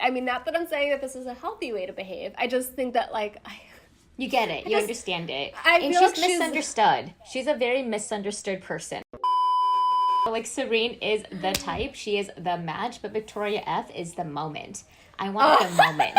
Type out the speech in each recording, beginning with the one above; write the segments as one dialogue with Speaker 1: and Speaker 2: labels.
Speaker 1: I mean, not that I'm saying that this is a healthy way to behave. I just think that, like,
Speaker 2: you get it. You understand it.
Speaker 1: And
Speaker 2: she's like misunderstood. She's a very misunderstood person. Like, Serene is the type. She is the match, but Victoria F is the moment. I want the moment.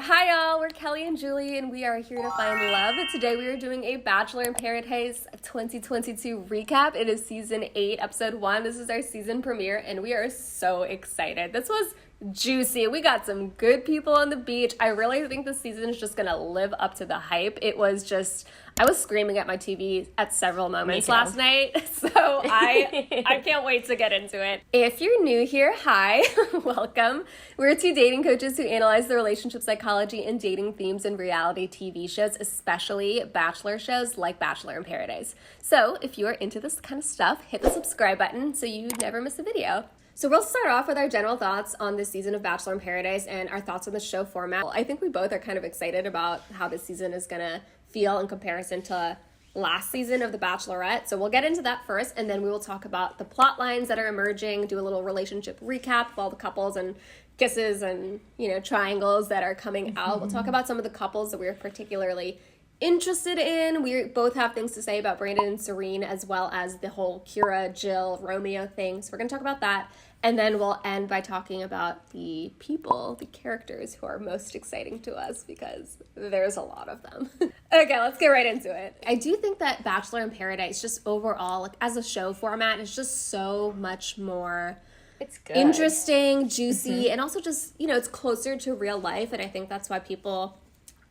Speaker 1: Hi y'all, we're Kelly and Julie, and we are here to find love. Today we are doing a Bachelor in Paradise 2022 recap. It is season 8, episode 1. This is our season premiere, and we are so excited. This was juicy. We got some good people on the beach. I really think this season is just gonna live up to the hype. It was just, I was screaming at my TV at several moments last night, so I can't wait to get into it. If you're new here, hi, welcome. We're two dating coaches who analyze the relationship psychology and dating themes in reality TV shows, especially Bachelor shows like Bachelor in Paradise. So if you are into this kind of stuff, hit the subscribe button so you never miss a video. So we'll start off with our general thoughts on this season of Bachelor in Paradise and our thoughts on the show format. I think we both are kind of excited about how this season is going to feel in comparison to last season of The Bachelorette. So we'll get into that first, and then we will talk about the plot lines that are emerging, do a little relationship recap of all the couples and kisses and, you know, triangles that are coming out. We'll talk about some of the couples that we're particularly interested in. We both have things to say about Brandon and Serene, as well as the whole Kira, Jill, Romeo thing. So we're going to talk about that. And then we'll end by talking about the people, the characters who are most exciting to us, because there's a lot of them. Okay, let's get right into it. I do think that Bachelor in Paradise, just overall, like as a show format, is just so much more
Speaker 2: it's good.
Speaker 1: Interesting, juicy, and also just, you know, it's closer to real life. And I think that's why people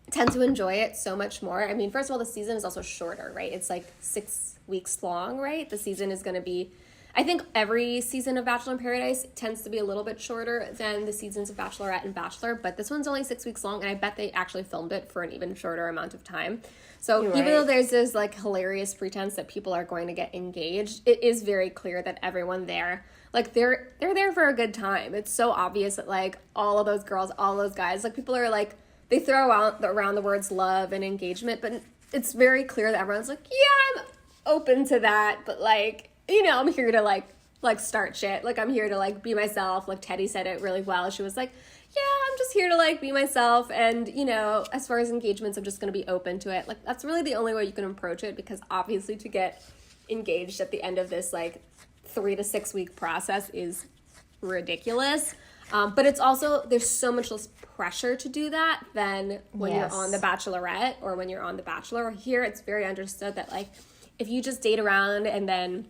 Speaker 1: tend to enjoy it so much more. I mean, first of all, the season is also shorter, right? It's like 6 weeks long, right? The season is going to be, I think every season of Bachelor in Paradise tends to be a little bit shorter than the seasons of Bachelorette and Bachelor, but this one's only 6 weeks long, and I bet they actually filmed it for an even shorter amount of time. So even though there's this like hilarious pretense that people are going to get engaged, it is very clear that everyone there, like they're there for a good time. It's so obvious that like all of those girls, all those guys, like people are like, they throw out around the words love and engagement, but it's very clear that everyone's like, yeah, I'm open to that, but like, you know, I'm here to like start shit. Like, I'm here to like be myself. Like Teddy said it really well. She was like, yeah, I'm just here to like be myself. And, you know, as far as engagements, I'm just going to be open to it. Like, that's really the only way you can approach it, because obviously to get engaged at the end of this like 3 to 6 week process is ridiculous. But it's also, there's so much less pressure to do that than when you're on The Bachelorette or when you're on The Bachelor. Here, it's very understood that, like, if you just date around and then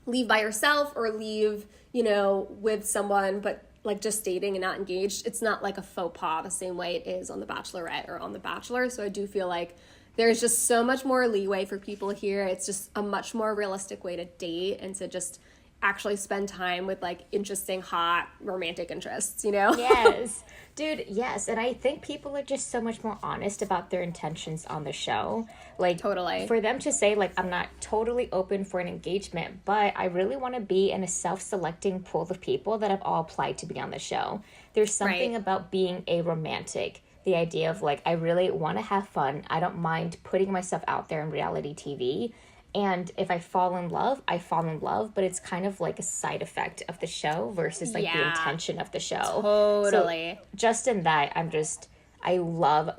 Speaker 1: leave by yourself or leave, you know, with someone, but, like, just dating and not engaged, it's not, like, a faux pas the same way it is on The Bachelorette or on The Bachelor. So I do feel like there's just so much more leeway for people here. It's just a much more realistic way to date and to just actually spend time with like interesting, hot, romantic interests, you know?
Speaker 2: Yes. Dude, yes. And I think people are just so much more honest about their intentions on the show. Like,
Speaker 1: totally.
Speaker 2: For them to say, like, I'm not totally open for an engagement, but I really want to be in a self-selecting pool of people that have all applied to be on the show. There's something about being a romantic. The idea of, like, I really want to have fun. I don't mind putting myself out there in reality TV. And if I fall in love, I fall in love, but it's kind of like a side effect of the show versus like the intention of the show.
Speaker 1: Totally.
Speaker 2: So just in that, I love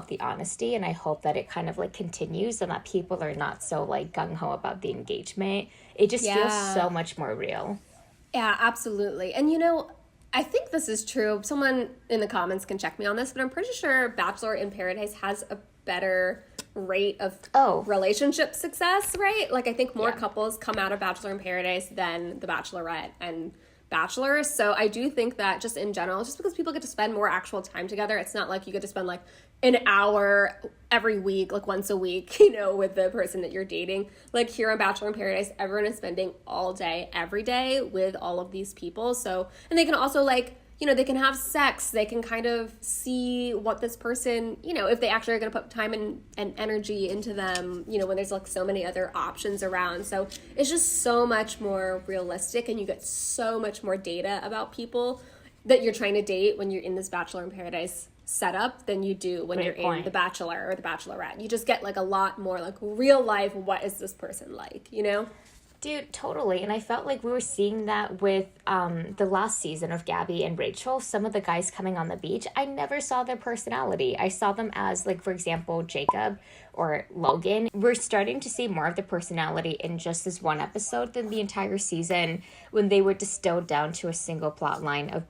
Speaker 2: the honesty, and I hope that it kind of like continues and that people are not so like gung-ho about the engagement. It just feels so much more real.
Speaker 1: Yeah, absolutely. And you know, I think this is true. Someone in the comments can check me on this, but I'm pretty sure Bachelor in Paradise has a better rate of relationship success, right? Like, I think more couples come out of Bachelor in Paradise than The Bachelorette and Bachelor. So I do think that just in general, just because people get to spend more actual time together, it's not like you get to spend like an hour every week, like once a week, you know, with the person that you're dating. Like here on Bachelor in Paradise, everyone is spending all day, every day with all of these people. So, and they can also like, you know, they can have sex, they can kind of see what this person, you know, if they actually are going to put time and energy into them, you know, when there's like so many other options around. So it's just so much more realistic, and you get so much more data about people that you're trying to date when you're in this Bachelor in Paradise setup than you do when you're in The Bachelor or The Bachelorette. You just get like a lot more like real life, what is this person like, you know?
Speaker 2: Dude, totally. And I felt like we were seeing that with the last season of Gabby and Rachel. Some of the guys coming on the beach, I never saw their personality. I saw them as, like, for example, Jacob or Logan. We're starting to see more of the personality in just this one episode than the entire season, when they were distilled down to a single plot line of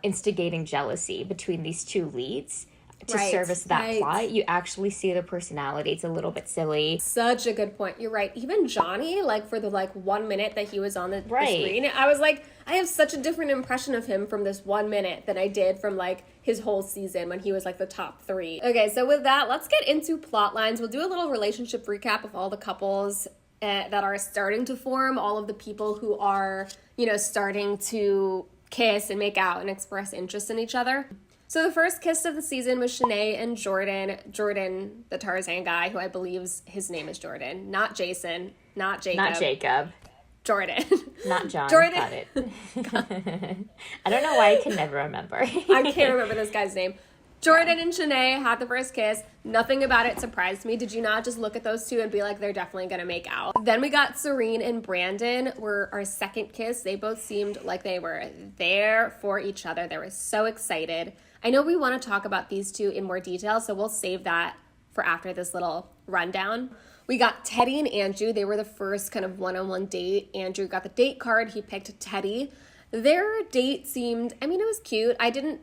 Speaker 2: instigating jealousy between these two leads. To service that plot, you actually see the personality. It's a little bit silly.
Speaker 1: Such a good point. You're right. Even Johnny, like, for the 1 minute that he was on the screen, I was like, I have such a different impression of him from this 1 minute than I did from, like, his whole season when he was, like, the top 3. Okay, so with that, let's get into plot lines. We'll do a little relationship recap of all the couples that are starting to form, all of the people who are, starting to kiss and make out and express interest in each other. So the first kiss of the season was Shanae and Jordan. Jordan, the Tarzan guy, who I believe his name is Jordan. Not Jason. Not Jacob.
Speaker 2: Not Jacob.
Speaker 1: Jordan.
Speaker 2: Not John.
Speaker 1: Jordan.
Speaker 2: Got it. I don't know why I can never remember.
Speaker 1: I can't remember this guy's name. Jordan and Shanae had the first kiss. Nothing about it surprised me. Did you not just look at those two and be like, they're definitely going to make out? Then we got Serene and Brandon were our second kiss. They both seemed like they were there for each other. They were so excited. I know we want to talk about these two in more detail, so we'll save that for after this little rundown. We got Teddy and Andrew. They were the first kind of one-on-one date. Andrew got the date card. He picked Teddy. Their date seemed, it was cute. I didn't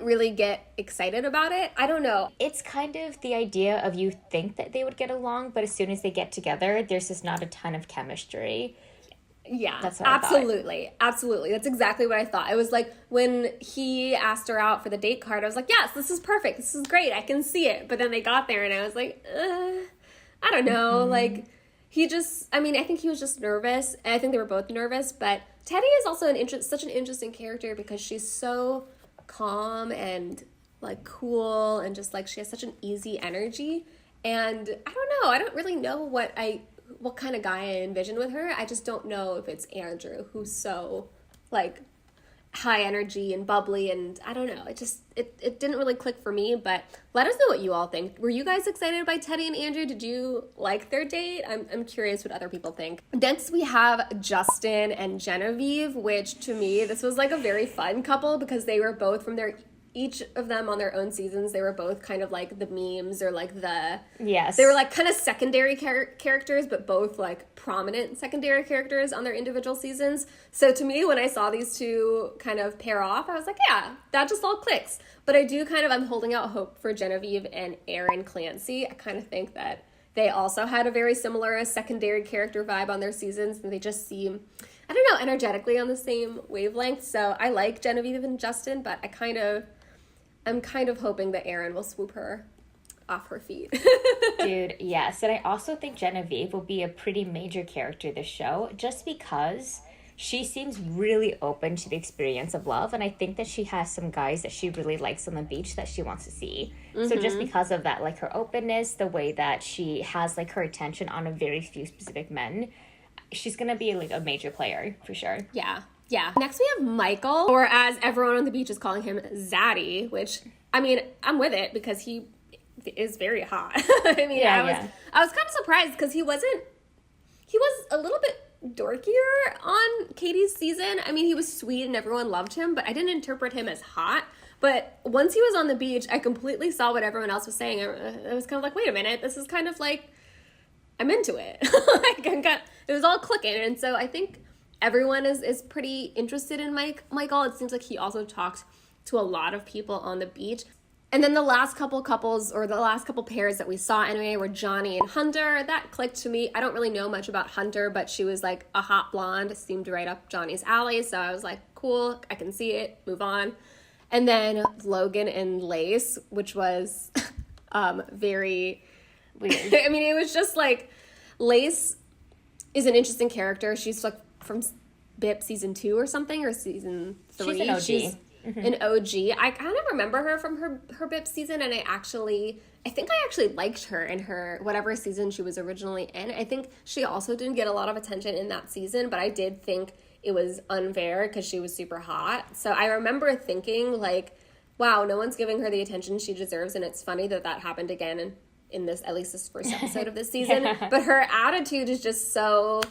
Speaker 1: really get excited about it. I don't know.
Speaker 2: It's kind of the idea of, you think that they would get along, but as soon as they get together, there's just not a ton of chemistry.
Speaker 1: Yeah, that's what absolutely. Absolutely. That's exactly what I thought. It was like when he asked her out for the date card, I was like, yes, this is perfect. This is great. I can see it. But then they got there and I was like, I don't know. Mm-hmm. Like, he just, I think he was just nervous. I think they were both nervous. But Teddy is also such an interesting character because she's so calm and, like, cool and just, like, she has such an easy energy. And I don't know. I don't really know what kind of guy I envision with her. I just don't know if it's Andrew, who's so, like, high energy and bubbly, and I don't know. It didn't really click for me, but let us know what you all think. Were you guys excited by Teddy and Andrew? Did you like their date? I'm curious what other people think. Next, we have Justin and Genevieve, which to me, this was like a very fun couple because they were both each of them on their own seasons, they were both kind of like the memes or like
Speaker 2: yes,
Speaker 1: they were like kind of secondary characters, but both like prominent secondary characters on their individual seasons. So to me, when I saw these two kind of pair off, I was like, yeah, that just all clicks. But I'm holding out hope for Genevieve and Aaron Clancy. I kind of think that they also had a very similar secondary character vibe on their seasons, and they just seem, I don't know, energetically on the same wavelength. So I like Genevieve and Justin, but I'm kind of hoping that Aaron will swoop her off her feet.
Speaker 2: Dude, yes. And I also think Genevieve will be a pretty major character this show just because she seems really open to the experience of love. And I think that she has some guys that she really likes on the beach that she wants to see. Mm-hmm. So just because of that, like her openness, the way that she has like her attention on a very few specific men, she's going to be like a major player for sure.
Speaker 1: Yeah. Yeah. Next we have Michael, or as everyone on the beach is calling him, Zaddy, which, I'm with it because he is very hot. I was kind of surprised because he was a little bit dorkier on Katie's season. He was sweet and everyone loved him, but I didn't interpret him as hot. But once he was on the beach, I completely saw what everyone else was saying. I was kind of like, wait a minute, this is kind of like, I'm into it. It was all clicking. And so I think everyone is pretty interested in Michael. It seems like he also talked to a lot of people on the beach. And then the last couple couples, or the last couple pairs that we saw anyway, were Johnny and Hunter. That clicked to me. I don't really know much about Hunter, but she was like a hot blonde, seemed right up Johnny's alley. So I was like, cool, I can see it, move on. And then Logan and Lace, which was very weird. It was just like, Lace is an interesting character. She's like from BIP season 2 or something, or season 3.
Speaker 2: She's an OG.
Speaker 1: She's an OG. I kind of remember her from her BIP season, and I think I actually liked her in her whatever season she was originally in. I think she also didn't get a lot of attention in that season, but I did think it was unfair because she was super hot. So I remember thinking like, wow, no one's giving her the attention she deserves, and it's funny that happened again in this, at least this first episode of this season. But her attitude is just so,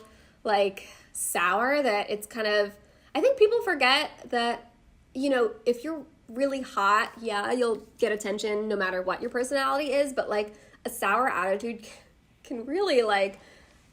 Speaker 1: like, sour that it's kind of, I think people forget that, you know, if you're really hot, yeah, you'll get attention no matter what your personality is, but, like, a sour attitude can really, like,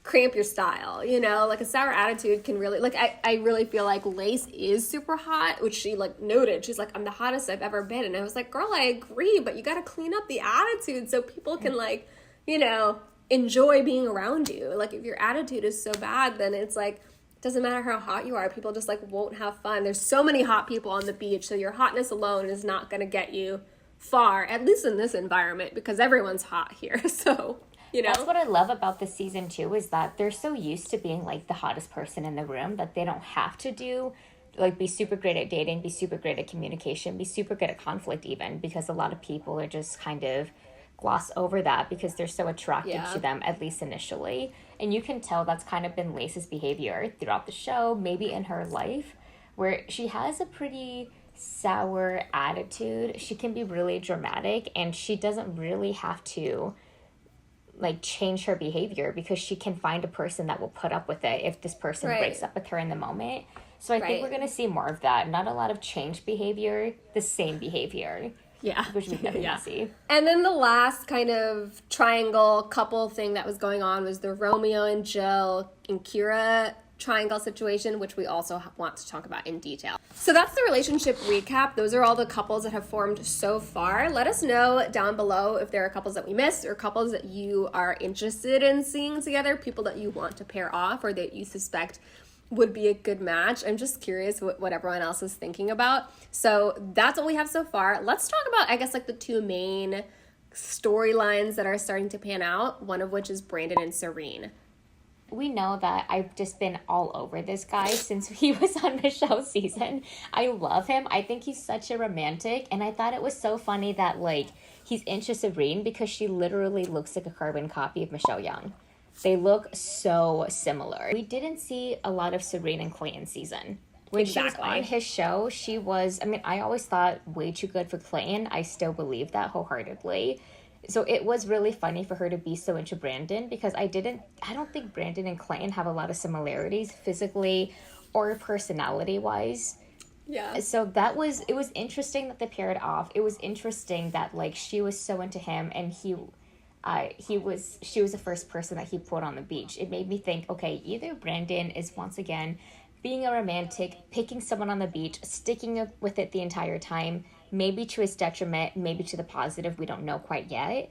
Speaker 1: cramp your style, you know? Like, a sour attitude can really, like, I really feel like Lace is super hot, which she, like, noted. She's like, I'm the hottest I've ever been. And I was like, girl, I agree, but you gotta clean up the attitude so people can, like, you know, enjoy being around you. Like, if your attitude is so bad, then it's like, it doesn't matter how hot you are. People just, like, won't have fun. There's so many hot people on the beach, so your hotness alone is not gonna get you far, at least in this environment, because everyone's hot here. So, you know,
Speaker 2: that's what I love about this season too, is that they're so used to being like the hottest person in the room that they don't have to do, like, be super great at dating, be super great at communication, be super good at conflict even, because a lot of people are just kind of gloss over that because they're so attracted to them, at least initially. And you can tell that's kind of been Lace's behavior throughout the show, maybe in her life, where she has a pretty sour attitude. She can be really dramatic, and she doesn't really have to, like, change her behavior because she can find a person that will put up with it if this person breaks up with her in the moment. So I think we're going to see more of that. Not a lot of changed behavior, the same behavior.
Speaker 1: Yeah.
Speaker 2: Which we definitely see.
Speaker 1: And then the last kind of triangle couple thing that was going on was the Romeo and Jill and Kira triangle situation, which we also want to talk about in detail. So that's the relationship recap. Those are all the couples that have formed so far. Let us know down below if there are couples that we missed or couples that you are interested in seeing together, people that you want to pair off or that you suspect would be a good match. I'm just curious what everyone else is thinking about. So that's what we have so far. Let's talk about, I guess, like the two main storylines that are starting to pan out, one of which is Brandon and Serene.
Speaker 2: We know that I've just been all over this guy since he was on Michelle's season. I love him. I think he's such a romantic, and I thought it was so funny that, like, he's into Serene because she literally looks like a carbon copy of Michelle Young. They look so similar. We didn't see a lot of Serene in Clayton's season. When she was on his show, she was, I mean, I always thought way too good for Clayton. I still believe that wholeheartedly. So it was really funny for her to be so into Brandon because I don't think Brandon and Clayton have a lot of similarities physically or personality-wise.
Speaker 1: Yeah.
Speaker 2: So it was interesting that they paired off. It was interesting that, like, she was so into him and she was the first person that he put on the beach. It made me think, okay, either Brandon is once again being a romantic, picking someone on the beach, sticking with it the entire time, maybe to his detriment, maybe to the positive, we don't know quite yet.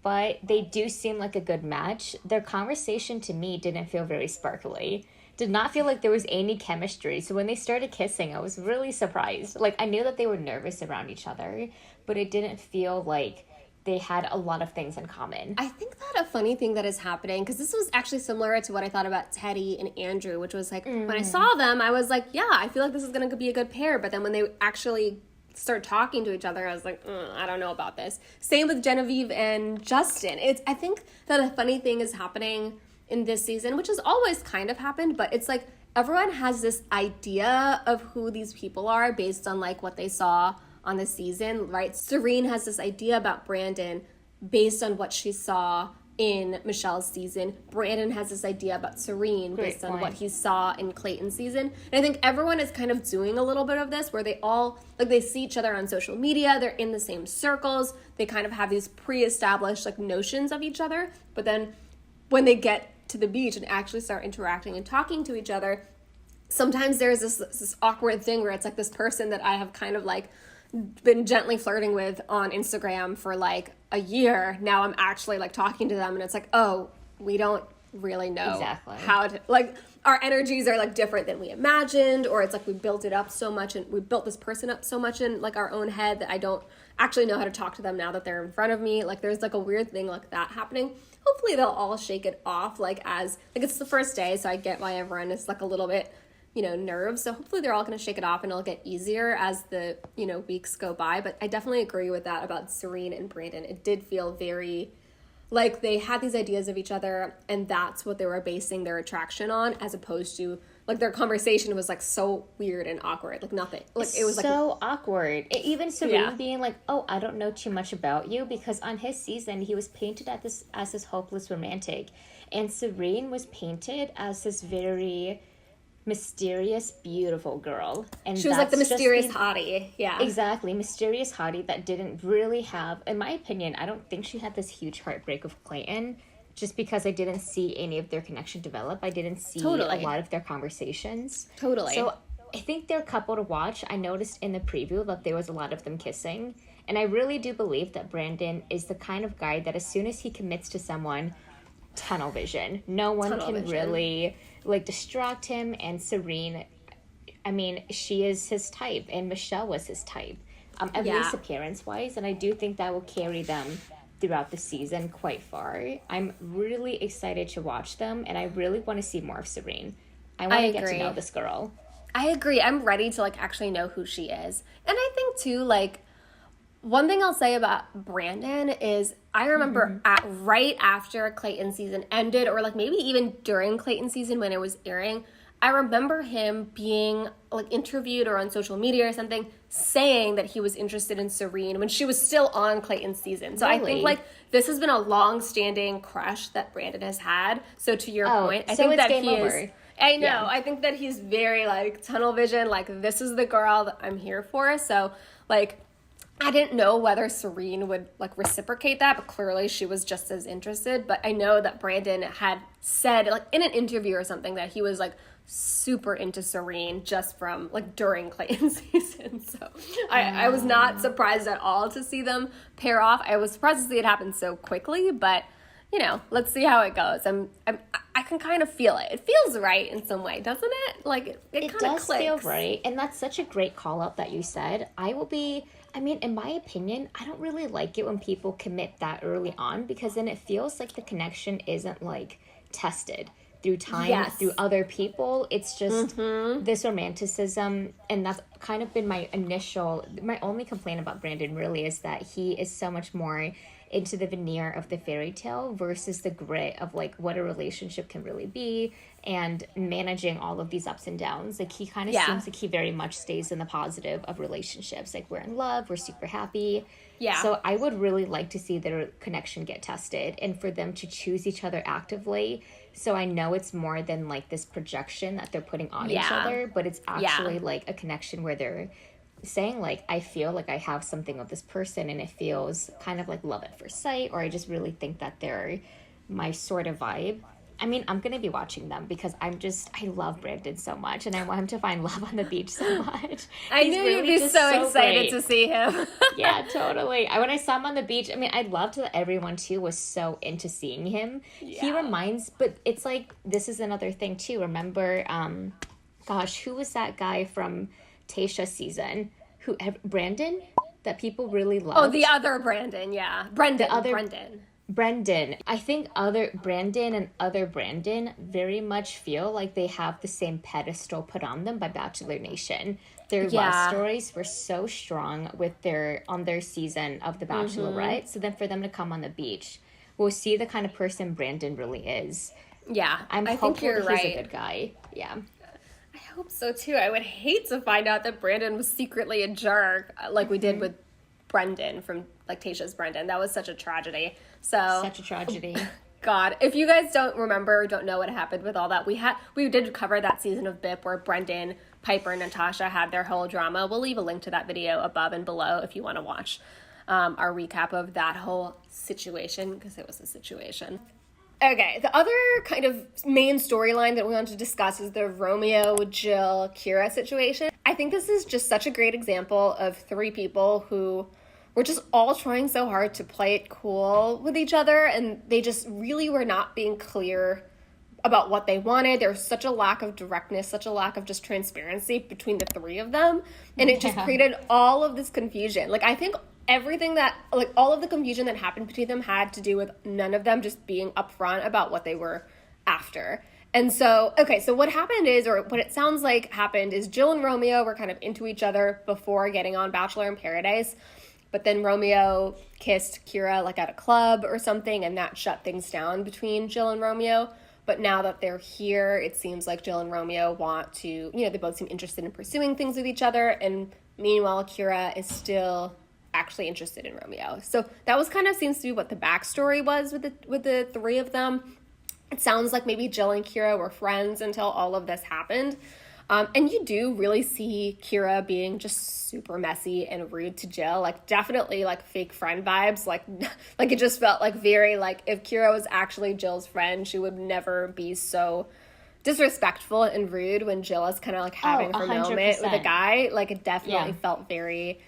Speaker 2: But they do seem like a good match. Their conversation to me didn't feel very sparkly. Did not feel like there was any chemistry. So when they started kissing, I was really surprised. Like, I knew that they were nervous around each other, but it didn't feel like they had a lot of things in common.
Speaker 1: I think that a funny thing that is happening, because this was actually similar to what I thought about Teddy and Andrew, which was like, when I saw them, I was like, yeah, I feel like this is going to be a good pair. But then when they actually start talking to each other, I was like, I don't know about this. Same with Genevieve and Justin. I think that a funny thing is happening in this season, which has always kind of happened, but it's like everyone has this idea of who these people are based on, like, what they saw on the season, right? Serene has this idea about Brandon based on what she saw in Michelle's season. Brandon has this idea about Serene based on what he saw in Clayton's season. And I think everyone is kind of doing a little bit of this where they all, like, they see each other on social media, they're in the same circles, they kind of have these pre-established, like, notions of each other, but then when they get to the beach and actually start interacting and talking to each other, sometimes there's this awkward thing where it's like this person that I have kind of, like, been gently flirting with on Instagram for, like, a year. Now I'm actually, like, talking to them and it's like, oh, we don't really know how to, like, our energies are, like, different than we imagined, or it's like we built it up so much and we built this person up so much in, like, our own head that I don't actually know how to talk to them now that they're in front of me. Like, there's, like, a weird thing like that happening. Hopefully they'll all shake it off, like, as, like, it's the first day, so I get why everyone is, like, a little bit, you know, nerves. So hopefully they're all going to shake it off and it'll get easier as the, you know, weeks go by. But I definitely agree with that about Serene and Brandon. It did feel very like they had these ideas of each other and that's what they were basing their attraction on, as opposed to, like their conversation was like so weird and awkward, like nothing, like it was like
Speaker 2: so awkward. Even Serene being like, oh, I don't know too much about you, because on his season he was painted as this hopeless romantic, and Serene was painted as this very mysterious, beautiful girl. And
Speaker 1: she was like the mysterious hottie. Yeah,
Speaker 2: exactly, mysterious hottie that didn't really have, in my opinion, I don't think she had this huge heartbreak with Clayton, just because I didn't see any of their connection develop. I didn't see a lot of their conversations.
Speaker 1: Totally.
Speaker 2: So I think they're a couple to watch. I noticed in the preview that there was a lot of them kissing, and I really do believe that Brandon is the kind of guy that as soon as he commits to someone, tunnel vision. No one can really like distract him. And Serene, I mean, she is his type, and Michelle was his type, at least appearance wise, and I do think that will carry them throughout the season quite far. I'm really excited to watch them, and I really want to see more of Serene. I want to get to know this girl.
Speaker 1: I agree. I'm ready to like actually know who she is. And I think too, like, one thing I'll say about Brandon is I remember right after Clayton season ended, or like maybe even during Clayton season when it was airing, I remember him being like interviewed or on social media or something saying that he was interested in Serene when she was still on Clayton's season. So I think like this has been a long-standing crush that Brandon has had. So to your point, I think that he is. I know. Yeah. I think that he's very like tunnel vision. Like, this is the girl that I'm here for. So like, I didn't know whether Serene would like reciprocate that, but clearly she was just as interested. But I know that Brandon had said like in an interview or something that he was like super into Serene just from like during Clayton's season. So I was not surprised at all to see them pair off. I was surprised to see it happen so quickly, but you know, let's see how it goes. I can kind of feel it. It feels right in some way, doesn't it? Like it kind of clicks.
Speaker 2: Feel right, and that's such a great call out that you said. I mean, in my opinion, I don't really like it when people commit that early on, because then it feels like the connection isn't like tested through time, through other people. It's just this romanticism, and that's kind of been my only complaint about Brandon really is that he is so much more into the veneer of the fairy tale versus the grit of like what a relationship can really be and managing all of these ups and downs. Like he kind of seems like he very much stays in the positive of relationships. Like, we're in love, we're super happy. Yeah. So I would really like to see their connection get tested and for them to choose each other actively. So I know it's more than like this projection that they're putting on each other, but it's actually like a connection where they're saying like, I feel like I have something with this person, and it feels kind of like love at first sight, or I just really think that they're my sort of vibe. I mean, I'm going to be watching them because I love Brandon so much, and I want him to find love on the beach so much.
Speaker 1: I knew you'd be so excited to see him.
Speaker 2: Yeah, totally. When I saw him on the beach, I mean, I loved that everyone too was so into seeing him. Yeah. He reminds, but it's like, this is another thing too. Remember, who was that guy from Tayshia's season? Brandon? That people really loved.
Speaker 1: Oh, the other Brandon, yeah.
Speaker 2: Brendan. I think other Brandon and other Brandon very much feel like they have the same pedestal put on them by Bachelor Nation. Their love stories were so strong on their season of The Bachelorette. So then for them to come on the beach, we'll see the kind of person Brandon really is.
Speaker 1: Yeah,
Speaker 2: I think you're right. He's a good guy. Yeah.
Speaker 1: I hope so too. I would hate to find out that Brandon was secretly a jerk, like we did with Brendan from like Tayshia's Brendan. That was such a tragedy.
Speaker 2: Such a tragedy.
Speaker 1: God, if you guys don't remember or don't know what happened with all that, we did cover that season of BIP where Brendan, Piper, and Natasha had their whole drama. We'll leave a link to that video above and below if you want to watch our recap of that whole situation, because it was a situation. Okay, the other kind of main storyline that we want to discuss is the Romeo, Jill, Kira situation. I think this is just such a great example of three people who were just all trying so hard to play it cool with each other, and they just really were not being clear about what they wanted. There was such a lack of directness, such a lack of just transparency between the three of them, and it just created all of this confusion. Like, I think everything that, like, all of the confusion that happened between them had to do with none of them just being upfront about what they were after. And so, okay, so what happened is, or what it sounds like happened is Jill and Romeo were kind of into each other before getting on Bachelor in Paradise, but then Romeo kissed Kira, like, at a club or something, and that shut things down between Jill and Romeo. But now that they're here, it seems like Jill and Romeo want to, you know, they both seem interested in pursuing things with each other. And meanwhile, Kira is still actually interested in Romeo. So that was kind of seems to be what the backstory was with the three of them. It sounds like maybe Jill and Kira were friends until all of this happened. And you do really see Kira being just super messy and rude to Jill, like definitely like fake friend vibes. Like it just felt like very like if Kira was actually Jill's friend, she would never be so disrespectful and rude when Jill is kind of like having her
Speaker 2: 100%.
Speaker 1: moment with a guy. Like it definitely felt very,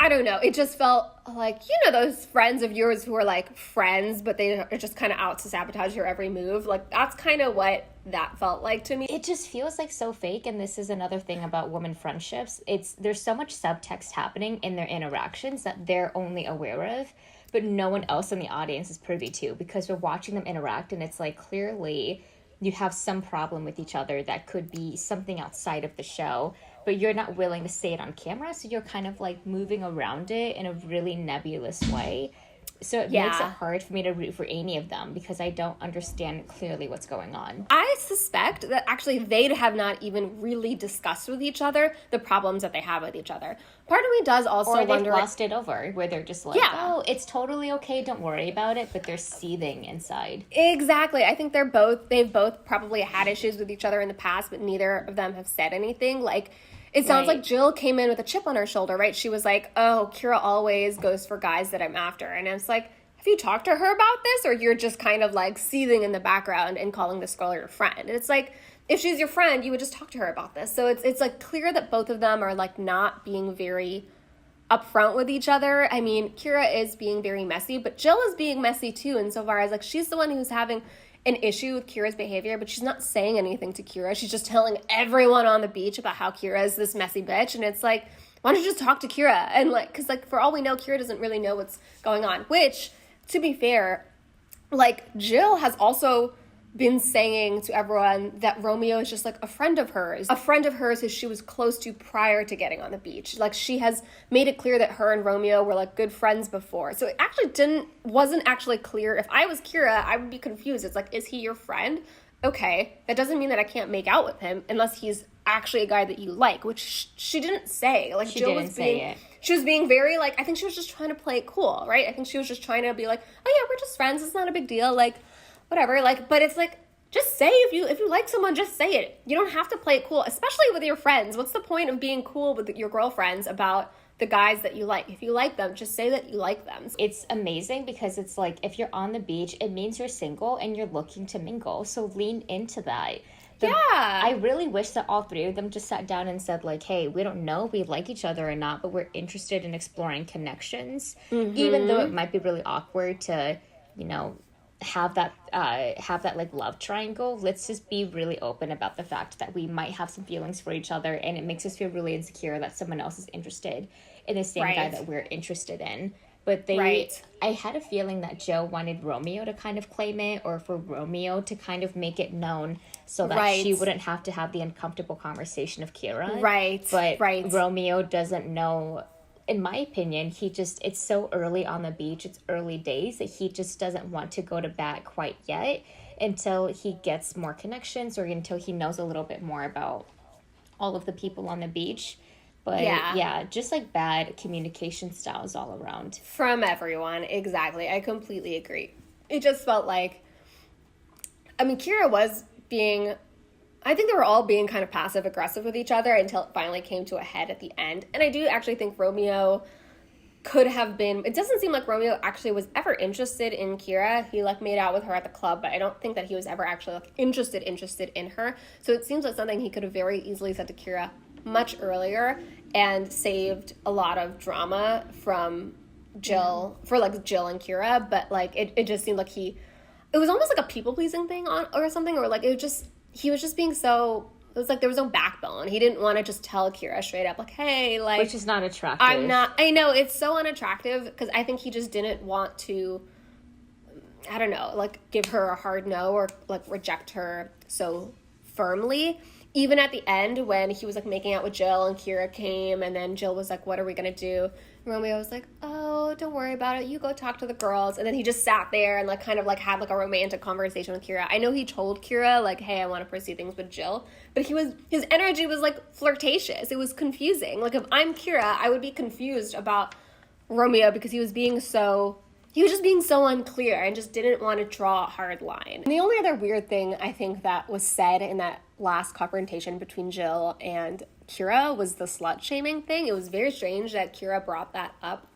Speaker 1: I don't know. It just felt like, you know, those friends of yours who are like friends, but they are just kind of out to sabotage your every move. Like that's kind of what that felt like to me.
Speaker 2: It just feels like so fake. And this is another thing about women friendships. There's so much subtext happening in their interactions that they're only aware of, but no one else in the audience is privy to, because we're watching them interact and it's like clearly you have some problem with each other that could be something outside of the show, but you're not willing to say it on camera, so you're kind of like moving around it in a really nebulous way. So it makes it hard for me to root for any of them because I don't understand clearly what's going on.
Speaker 1: I suspect that actually they have not even really discussed with each other the problems that they have with each other. Part of me does also
Speaker 2: wonder... Or they've
Speaker 1: wonder...
Speaker 2: glossed it over, where they're just like, oh, it's totally okay, don't worry about it, but they're seething inside.
Speaker 1: Exactly. I think they've both probably had issues with each other in the past, but neither of them have said anything. Like, it sounds like Jill came in with a chip on her shoulder, right? She was like, oh, Kira always goes for guys that I'm after. And it's like, have you talked to her about this? Or you're just kind of like seething in the background and calling this girl your friend? And it's like, if she's your friend, you would just talk to her about this. So it's like clear that both of them are like not being very upfront with each other. I mean, Kira is being very messy, but Jill is being messy too, insofar as like she's the one who's having an issue with Kira's behavior, but she's not saying anything to Kira. She's just telling everyone on the beach about how Kira is this messy bitch. And it's like, why don't you just talk to Kira? And like, because like for all we know, Kira doesn't really know what's going on, which, to be fair, like Jill has also been saying to everyone that Romeo is just like a friend of hers who she was close to prior to getting on the beach. Like she has made it clear that her and Romeo were like good friends before. So it actually wasn't actually clear. If I was Kira, I would be confused. It's like, is he your friend? Okay, that doesn't mean that I can't make out with him unless he's actually a guy that you like, which she didn't say. Like Jill was being, she was being very like, I think she was just trying to play it cool, right? I think she was just trying to be like, oh yeah, we're just friends. It's not a big deal. Like, whatever. Like, but it's like, just say if you like someone, just say it. You don't have to play it cool, especially with your friends. What's the point of being cool with your girlfriends about the guys that you like? If you like them, just say that you like them.
Speaker 2: It's amazing because it's like, if you're on the beach, it means you're single and you're looking to mingle. So lean into that. I really wish that all three of them just sat down and said like, hey, we don't know if we like each other or not, but we're interested in exploring connections. Mm-hmm. Even though it might be really awkward to, you know, have that like love triangle. Let's just be really open about the fact that we might have some feelings for each other, and it makes us feel really insecure that someone else is interested in the same guy that we're interested in. But I had a feeling that Joe wanted Romeo to kind of claim it, or for Romeo to kind of make it known so that she wouldn't have to have the uncomfortable conversation of Kira. But Romeo doesn't know. In my opinion, it's so early on the beach, it's early days, that he just doesn't want to go to bat quite yet until he gets more connections or until he knows a little bit more about all of the people on the beach. But just like bad communication styles all around.
Speaker 1: From everyone, exactly. I completely agree. It just felt like, I mean, Kira was being... I think they were all being kind of passive-aggressive with each other until it finally came to a head at the end. And I do actually think Romeo could have been... It doesn't seem like Romeo actually was ever interested in Kira. He, like, made out with her at the club, but I don't think that he was ever actually, like, interested in her. So it seems like something he could have very easily said to Kira much earlier and saved a lot of drama from Jill, for, like, Jill and Kira. But, like, it just seemed like it was almost like a people-pleasing thing or something, or, like, it was just... He was just being so... It was like there was no backbone. He didn't want to just tell Kira straight up, like, hey, like...
Speaker 2: Which is not attractive.
Speaker 1: I know, it's so unattractive, because I think he just didn't want to, I don't know, like, give her a hard no or, like, reject her so firmly. even at the end when he was like making out with Jill and Kira came, and then Jill was like, what are we gonna do? Romeo was like, oh, don't worry about it, you go talk to the girls. And then he just sat there and like kind of like had like a romantic conversation with Kira. I know he told Kira like, hey, I want to pursue things with Jill, but his energy was like flirtatious. It was confusing. Like, if I'm Kira, I would be confused about Romeo because he was just being so unclear and just didn't want to draw a hard line. And the only other weird thing I think that was said in that last confrontation between Jill and Kira was the slut-shaming thing. It was very strange that Kira brought that up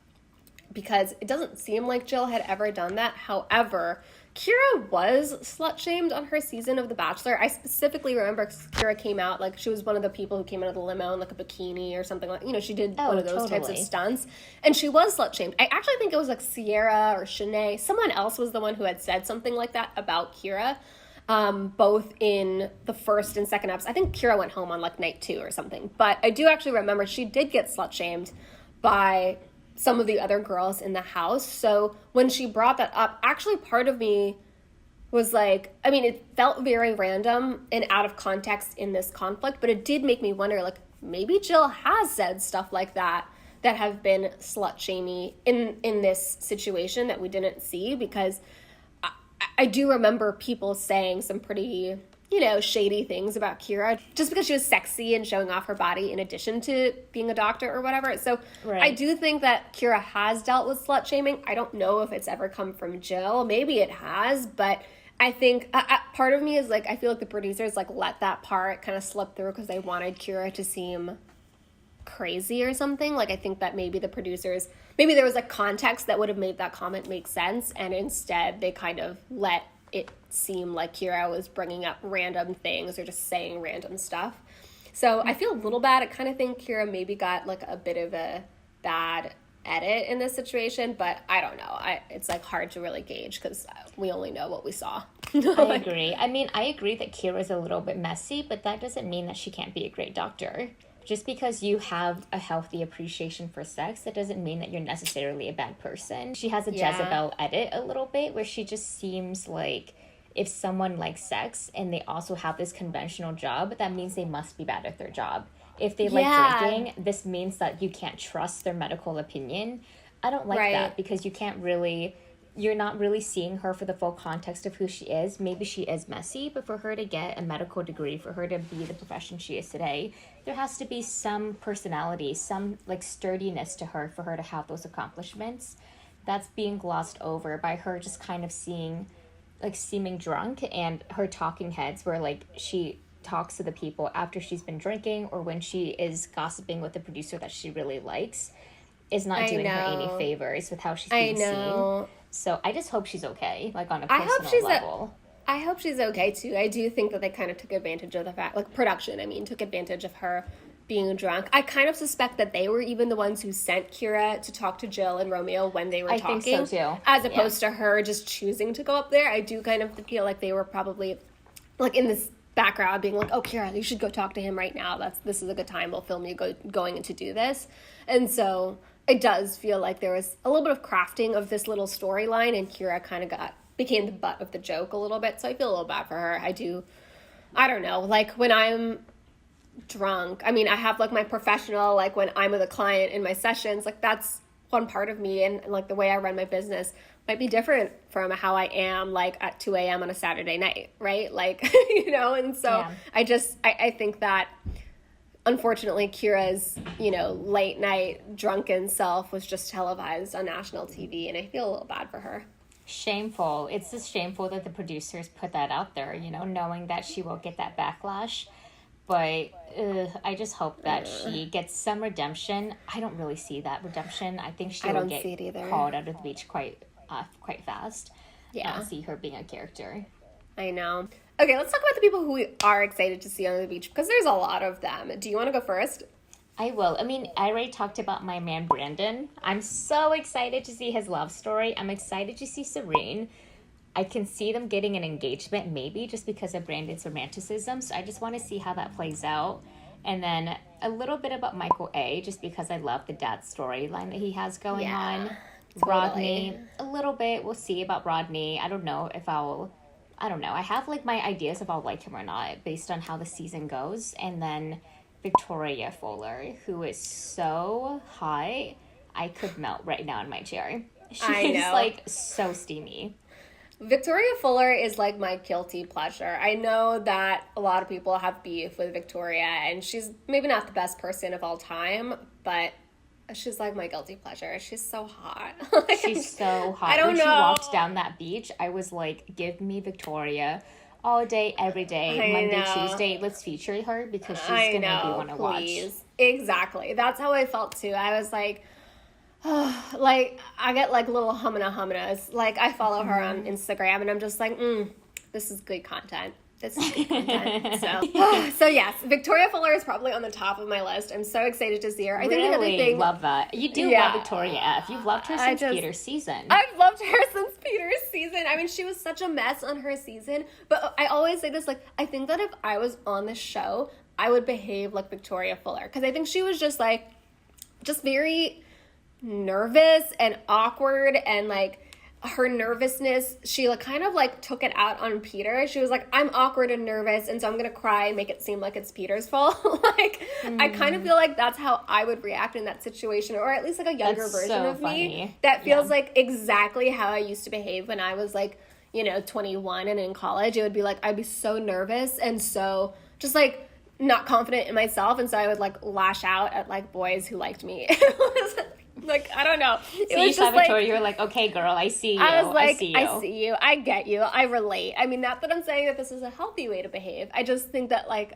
Speaker 1: because it doesn't seem like Jill had ever done that. However, Kira was slut-shamed on her season of The Bachelor. I specifically remember Kira came out, like, she was one of the people who came out of the limo in, like, a bikini or something like, she did one of those types of stunts. And she was slut-shamed. I actually think it was, like, Sierra or Shanae. Someone else was the one who had said something like that about Kira, both in the first and second episode. I think Kira went home on, like, night 2 or something. But I do actually remember she did get slut-shamed by some of the other girls in the house. So when she brought that up, actually part of me was like, I mean, it felt very random and out of context in this conflict, but it did make me wonder, like, maybe Jill has said stuff like that have been slut-shamey in this situation that we didn't see, because I do remember people saying some pretty, shady things about Kira just because she was sexy and showing off her body in addition to being a doctor or whatever. So right. I do think that Kira has dealt with slut shaming. I don't know if it's ever come from Jill. Maybe it has, but I think part of me is like, I feel like the producers like let that part kind of slip through because they wanted Kira to seem crazy or something. Like, I think that maybe the producers, maybe there was a context that would have made that comment make sense, and instead they kind of let it seem like Kira was bringing up random things or just saying random stuff. So I feel a little bad. I kind of think Kira maybe got like a bit of a bad edit in this situation, but I don't know. It's like hard to really gauge because we only know what we saw.
Speaker 2: I agree. I mean, I agree that Kira's a little bit messy, but that doesn't mean that she can't be a great doctor. Just because you have a healthy appreciation for sex, that doesn't mean that you're necessarily a bad person. She has a Jezebel edit a little bit where she just seems like if someone likes sex and they also have this conventional job, that means they must be bad at their job. If they like drinking, this means that you can't trust their medical opinion. I don't like that because you're not really seeing her for the full context of who she is. Maybe she is messy, but for her to get a medical degree, for her to be the profession she is today, there has to be some personality, some like sturdiness to her for her to have those accomplishments. That's being glossed over by her just kind of seeming drunk, and her talking heads where like she talks to the people after she's been drinking or when she is gossiping with the producer that she really likes is not doing her any favors with how she's being seen. So I just hope she's okay, like on a personal level.
Speaker 1: I hope she's okay too. I do think that they kind of took advantage of the fact, like production, took advantage of her being drunk. I kind of suspect that they were even the ones who sent Kira to talk to Jill and Romeo when they were talking.
Speaker 2: I think so too.
Speaker 1: As opposed to her just choosing to go up there. I do kind of feel like they were probably like in this background being like, oh, Kira, you should go talk to him right now. This is a good time. We'll film you going to do this. And so it does feel like there was a little bit of crafting of this little storyline, and Kira kind of became the butt of the joke a little bit. So I feel a little bad for her. I don't know. Like when I'm drunk, I have like my professional, like when I'm with a client in my sessions, like that's one part of me, and like the way I run my business might be different from how I am like at 2 a.m. on a Saturday night, right? Like, and so I think that unfortunately Kira's, late night drunken self was just televised on national TV, and I feel a little bad for her.
Speaker 2: Shameful. It's just shameful that the producers put that out there, knowing that she will get that backlash. But I just hope that she gets some redemption. I don't really see that redemption. I think she will get called out of the beach quite fast. Yeah. I don't see her being a character.
Speaker 1: I know. Okay, let's talk about the people who we are excited to see on the beach, because there's a lot of them. Do you want to go first?
Speaker 2: I will. I already talked about my man Brandon. I'm so excited to see his love story. I'm excited to see Serene. I can see them getting an engagement, maybe, just because of Brandon's romanticism. So I just want to see how that plays out. And then a little bit about Michael A., just because I love the dad storyline that he has going on. Totally. Rodney, a little bit. We'll see about Rodney. I don't know if I'll I don't know. I have like my ideas if I'll like him or not based on how the season goes. And then Victoria Fuller, who is so hot. I could melt right now in my chair. She's like so steamy.
Speaker 1: Victoria Fuller is like my guilty pleasure. I know that a lot of people have beef with Victoria, and she's maybe not the best person of all time, but she's like my guilty pleasure. She's so hot. Like,
Speaker 2: she's so hot.
Speaker 1: I don't
Speaker 2: when
Speaker 1: know.
Speaker 2: She walked down that beach, I was like, give me Victoria all day, every day, Monday, Tuesday. Let's feature her because she's going to be one to watch.
Speaker 1: Exactly. That's how I felt too. I was like, like, I get like little humana. Like, I follow her on Instagram, and I'm just like, this is good content. This is good content. So yes, Victoria Fuller is probably on the top of my list. I'm so excited to see her. I think the other thing,
Speaker 2: love that. You do love Victoria F. You've loved her since Peter's season.
Speaker 1: I've loved her since Peter's season. I mean, she was such a mess on her season, but I always say this, like, I think that if I was on the show, I would behave like Victoria Fuller, because I think she was just very nervous and awkward, and like her nervousness, she like kind of like took it out on Peter. She was like, I'm awkward and nervous, and so I'm gonna cry and make it seem like it's Peter's fault. Like, I kind of feel like that's how I would react in that situation, or at least like a younger version of me that feels like exactly how I used to behave when I was like, 21 and in college. It would be like, I'd be so nervous and so just like not confident in myself, and so I would like lash out at like boys who liked me. Like, I don't know.
Speaker 2: So you saw Victoria, you were like, okay, girl, I see you.
Speaker 1: I was like, I see you. I get you. I relate. I mean, not that I'm saying that this is a healthy way to behave. I just think that, like,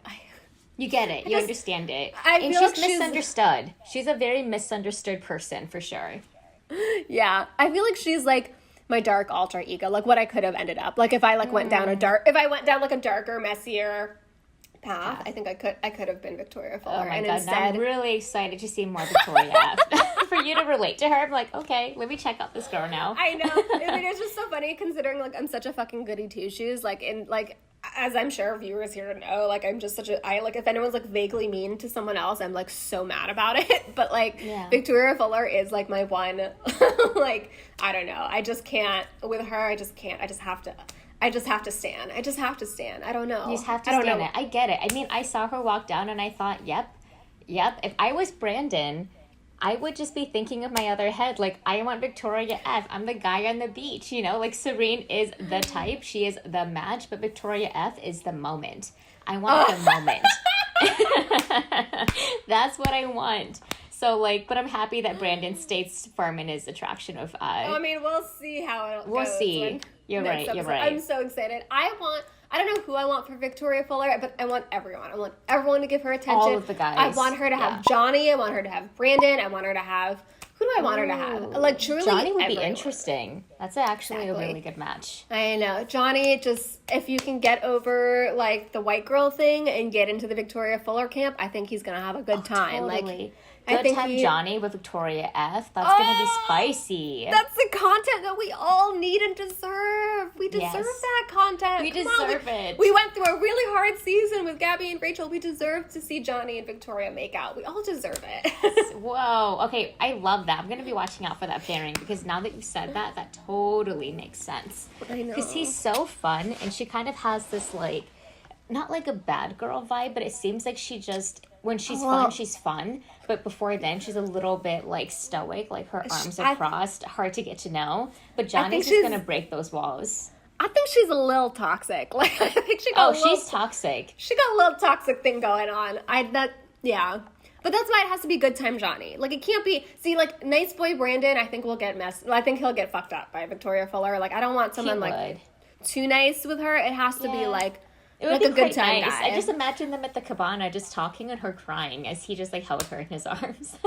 Speaker 2: you get it. You understand it. And she's misunderstood. She's a very misunderstood person, for sure.
Speaker 1: Yeah. I feel like she's, like, my dark alter ego. Like, what I could have ended up. Like, if I, like, went down like, a darker, messier path, I think I could have been Victoria Fuller.
Speaker 2: Oh my God, I'm really excited to see more Victoria. For you to relate to her, I'm like, okay, let me check out this girl now.
Speaker 1: I know. I mean, it's just so funny considering, like, I'm such a fucking goody two-shoes. Like, as I'm sure viewers here know, like, I'm just like, if anyone's, like, vaguely mean to someone else, I'm, like, so mad about it. But, like, Victoria Fuller is, like, my one, like, I don't know. I just can't. With her, I just can't. I just have to stand. I don't know.
Speaker 2: You just have to stand it. I get it. I mean, I saw her walk down and I thought, yep. If I was Brandon, I would just be thinking of my other head. Like, I want Victoria F. I'm the guy on the beach, Like, Serene is the type. She is the match. But Victoria F is the moment. I want the moment. That's what I want. So, like, but I'm happy that Brandon stays firm in his attraction of...
Speaker 1: I mean, we'll see how it goes.
Speaker 2: We'll see. You're right.
Speaker 1: I'm so excited. I don't know who I want for Victoria Fuller, but I want everyone. I want everyone to give her attention.
Speaker 2: All of the guys.
Speaker 1: I want her to have Johnny. I want her to have Brandon. I want her to have... Who do I want her to have? Like, truly
Speaker 2: Johnny would
Speaker 1: everyone.
Speaker 2: Be interesting. That's actually a really good match.
Speaker 1: I know. Johnny, just, if you can get over, like, the white girl thing and get into the Victoria Fuller camp, I think he's going to have a good time.
Speaker 2: Totally. Like, Good time Johnny with Victoria F. That's going to be spicy.
Speaker 1: That's the content that we all need and deserve. We deserve that content.
Speaker 2: We deserve it.
Speaker 1: We went through a really hard season with Gabby and Rachel. We deserve to see Johnny and Victoria make out. We all deserve it.
Speaker 2: Whoa. Okay, I love that. I'm going to be watching out for that pairing because now that you said that, that totally makes sense.
Speaker 1: I know.
Speaker 2: Because he's so fun and she kind of has this, like, not like a bad girl vibe, but it seems like she just... When she's fun, she's fun. But before then, she's a little bit, like, stoic. Like, her arms are crossed. Hard to get to know. But Johnny's just going to break those walls.
Speaker 1: I think she's a little toxic. Like, I think she
Speaker 2: got she's toxic.
Speaker 1: She got a little toxic thing going on. Yeah. But that's why it has to be good time Johnny. Like, it can't be... See, like, nice boy Brandon, I think I think he'll get fucked up by Victoria Fuller. Like, I don't want someone, like, too nice with her. It has to be, like...
Speaker 2: It would be a good time nice. Guy. I just imagine them at the cabana just talking and her crying as he just, like, held her in his arms.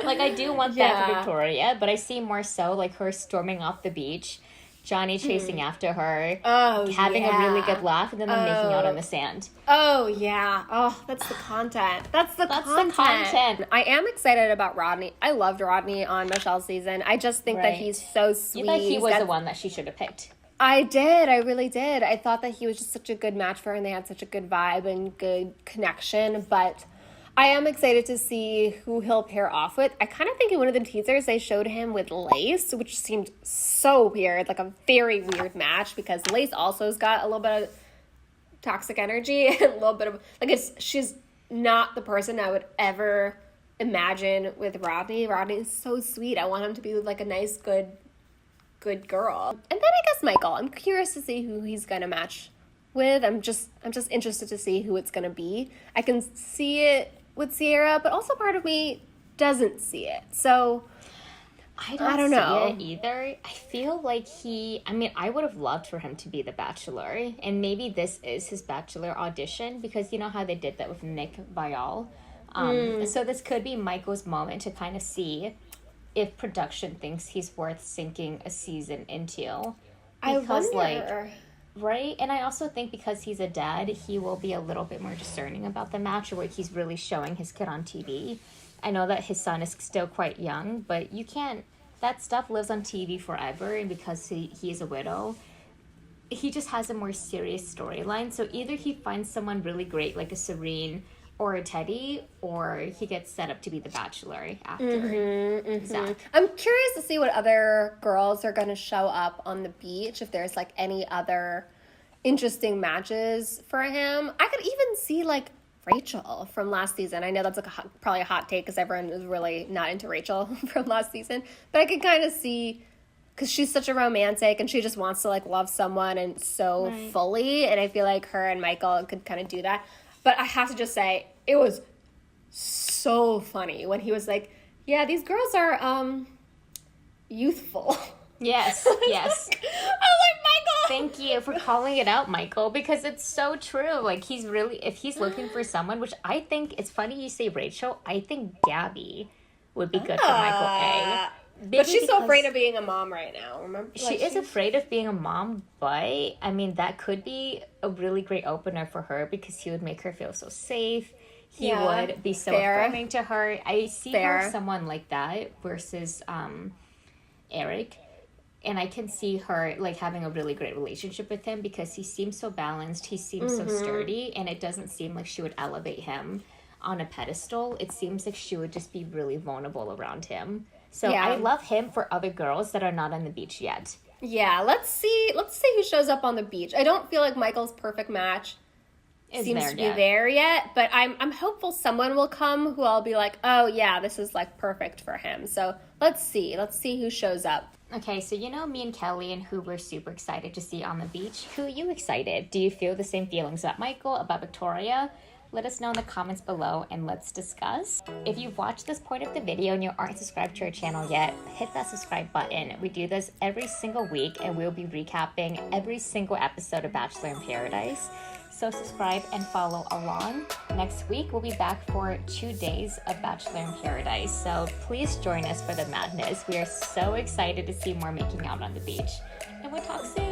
Speaker 2: Like, I do want that for Victoria, but I see more so, like, her storming off the beach, Johnny chasing after her, having a really good laugh, and then them making out on the sand.
Speaker 1: Oh, yeah. Oh, that's the content. That's the content. I am excited about Rodney. I loved Rodney on Michelle's season. I just think that he's so sweet.
Speaker 2: You thought he was the one that she should have picked.
Speaker 1: I did. I really did. I thought that he was just such a good match for her, and they had such a good vibe and good connection. But I am excited to see who he'll pair off with. I kind of think in one of the teasers they showed him with Lace, which seemed so weird, like a very weird match, because Lace also has got a little bit of toxic energy and a little bit of, like, she's not the person I would ever imagine with Rodney. Rodney is so sweet. I want him to be like a nice, good girl. And then I guess Michael. I'm curious to see who he's gonna match with. I'm just interested to see who it's gonna be. I can see it with Sierra, but also part of me doesn't see it. So
Speaker 2: I
Speaker 1: don't know
Speaker 2: see it either. I feel like I would have loved for him to be the Bachelor, and maybe this is his Bachelor audition, because you know how they did that with Nick Viall. So this could be Michael's moment to kind of see if production thinks he's worth sinking a season into. Because, right? And I also think because he's a dad, he will be a little bit more discerning about the match, where he's really showing his kid on TV. I know that his son is still quite young, but you can't, that stuff lives on TV forever, and because he is a widow, he just has a more serious storyline. So either he finds someone really great, like a Serene or a Teddy, or he gets set up to be the Bachelor after Zach.
Speaker 1: I'm curious to see what other girls are going to show up on the beach, if there's like any other interesting matches for him. I could even see like Rachel from last season. I know that's like probably a hot take because everyone is really not into Rachel from last season, but I could kind of see, because she's such a romantic and she just wants to like love someone and so fully, and I feel like her and Michael could kind of do that. But I have to just say, it was so funny when he was like, yeah, these girls are youthful.
Speaker 2: Yes, yes.
Speaker 1: I was like, Michael!
Speaker 2: Thank you for calling it out, Michael, because it's so true. Like, he's really, if he's looking for someone, which I think, it's funny you say Rachel, I think Gabby would be good for Michael A.
Speaker 1: But she's so afraid of being a mom right now, remember?
Speaker 2: She is afraid of being a mom, but, I mean, that could be a really great opener for her, because he would make her feel so safe. He would be so affirming to her. I see her as someone like that versus Eric. And I can see her, like, having a really great relationship with him, because he seems so balanced, he seems so sturdy, and it doesn't seem like she would elevate him on a pedestal. It seems like she would just be really vulnerable around him. So I love him for other girls that are not on the beach yet.
Speaker 1: Yeah, let's see who shows up on the beach. I don't feel like Michael's perfect match seems to be there yet, but I'm hopeful someone will come who I'll be like, oh yeah, this is like perfect for him. So let's see who shows up.
Speaker 2: Okay, so you know me and Kelly and who we're super excited to see on the beach. Who are you excited? Do you feel the same feelings about Michael, about Victoria? Let us know in the comments below and let's discuss. If you've watched this point of the video and you aren't subscribed to our channel yet, hit that subscribe button. We do this every single week and we'll be recapping every single episode of Bachelor in Paradise. So subscribe and follow along. Next week, we'll be back for 2 days of Bachelor in Paradise. So please join us for the madness. We are so excited to see more making out on the beach. And we'll talk soon.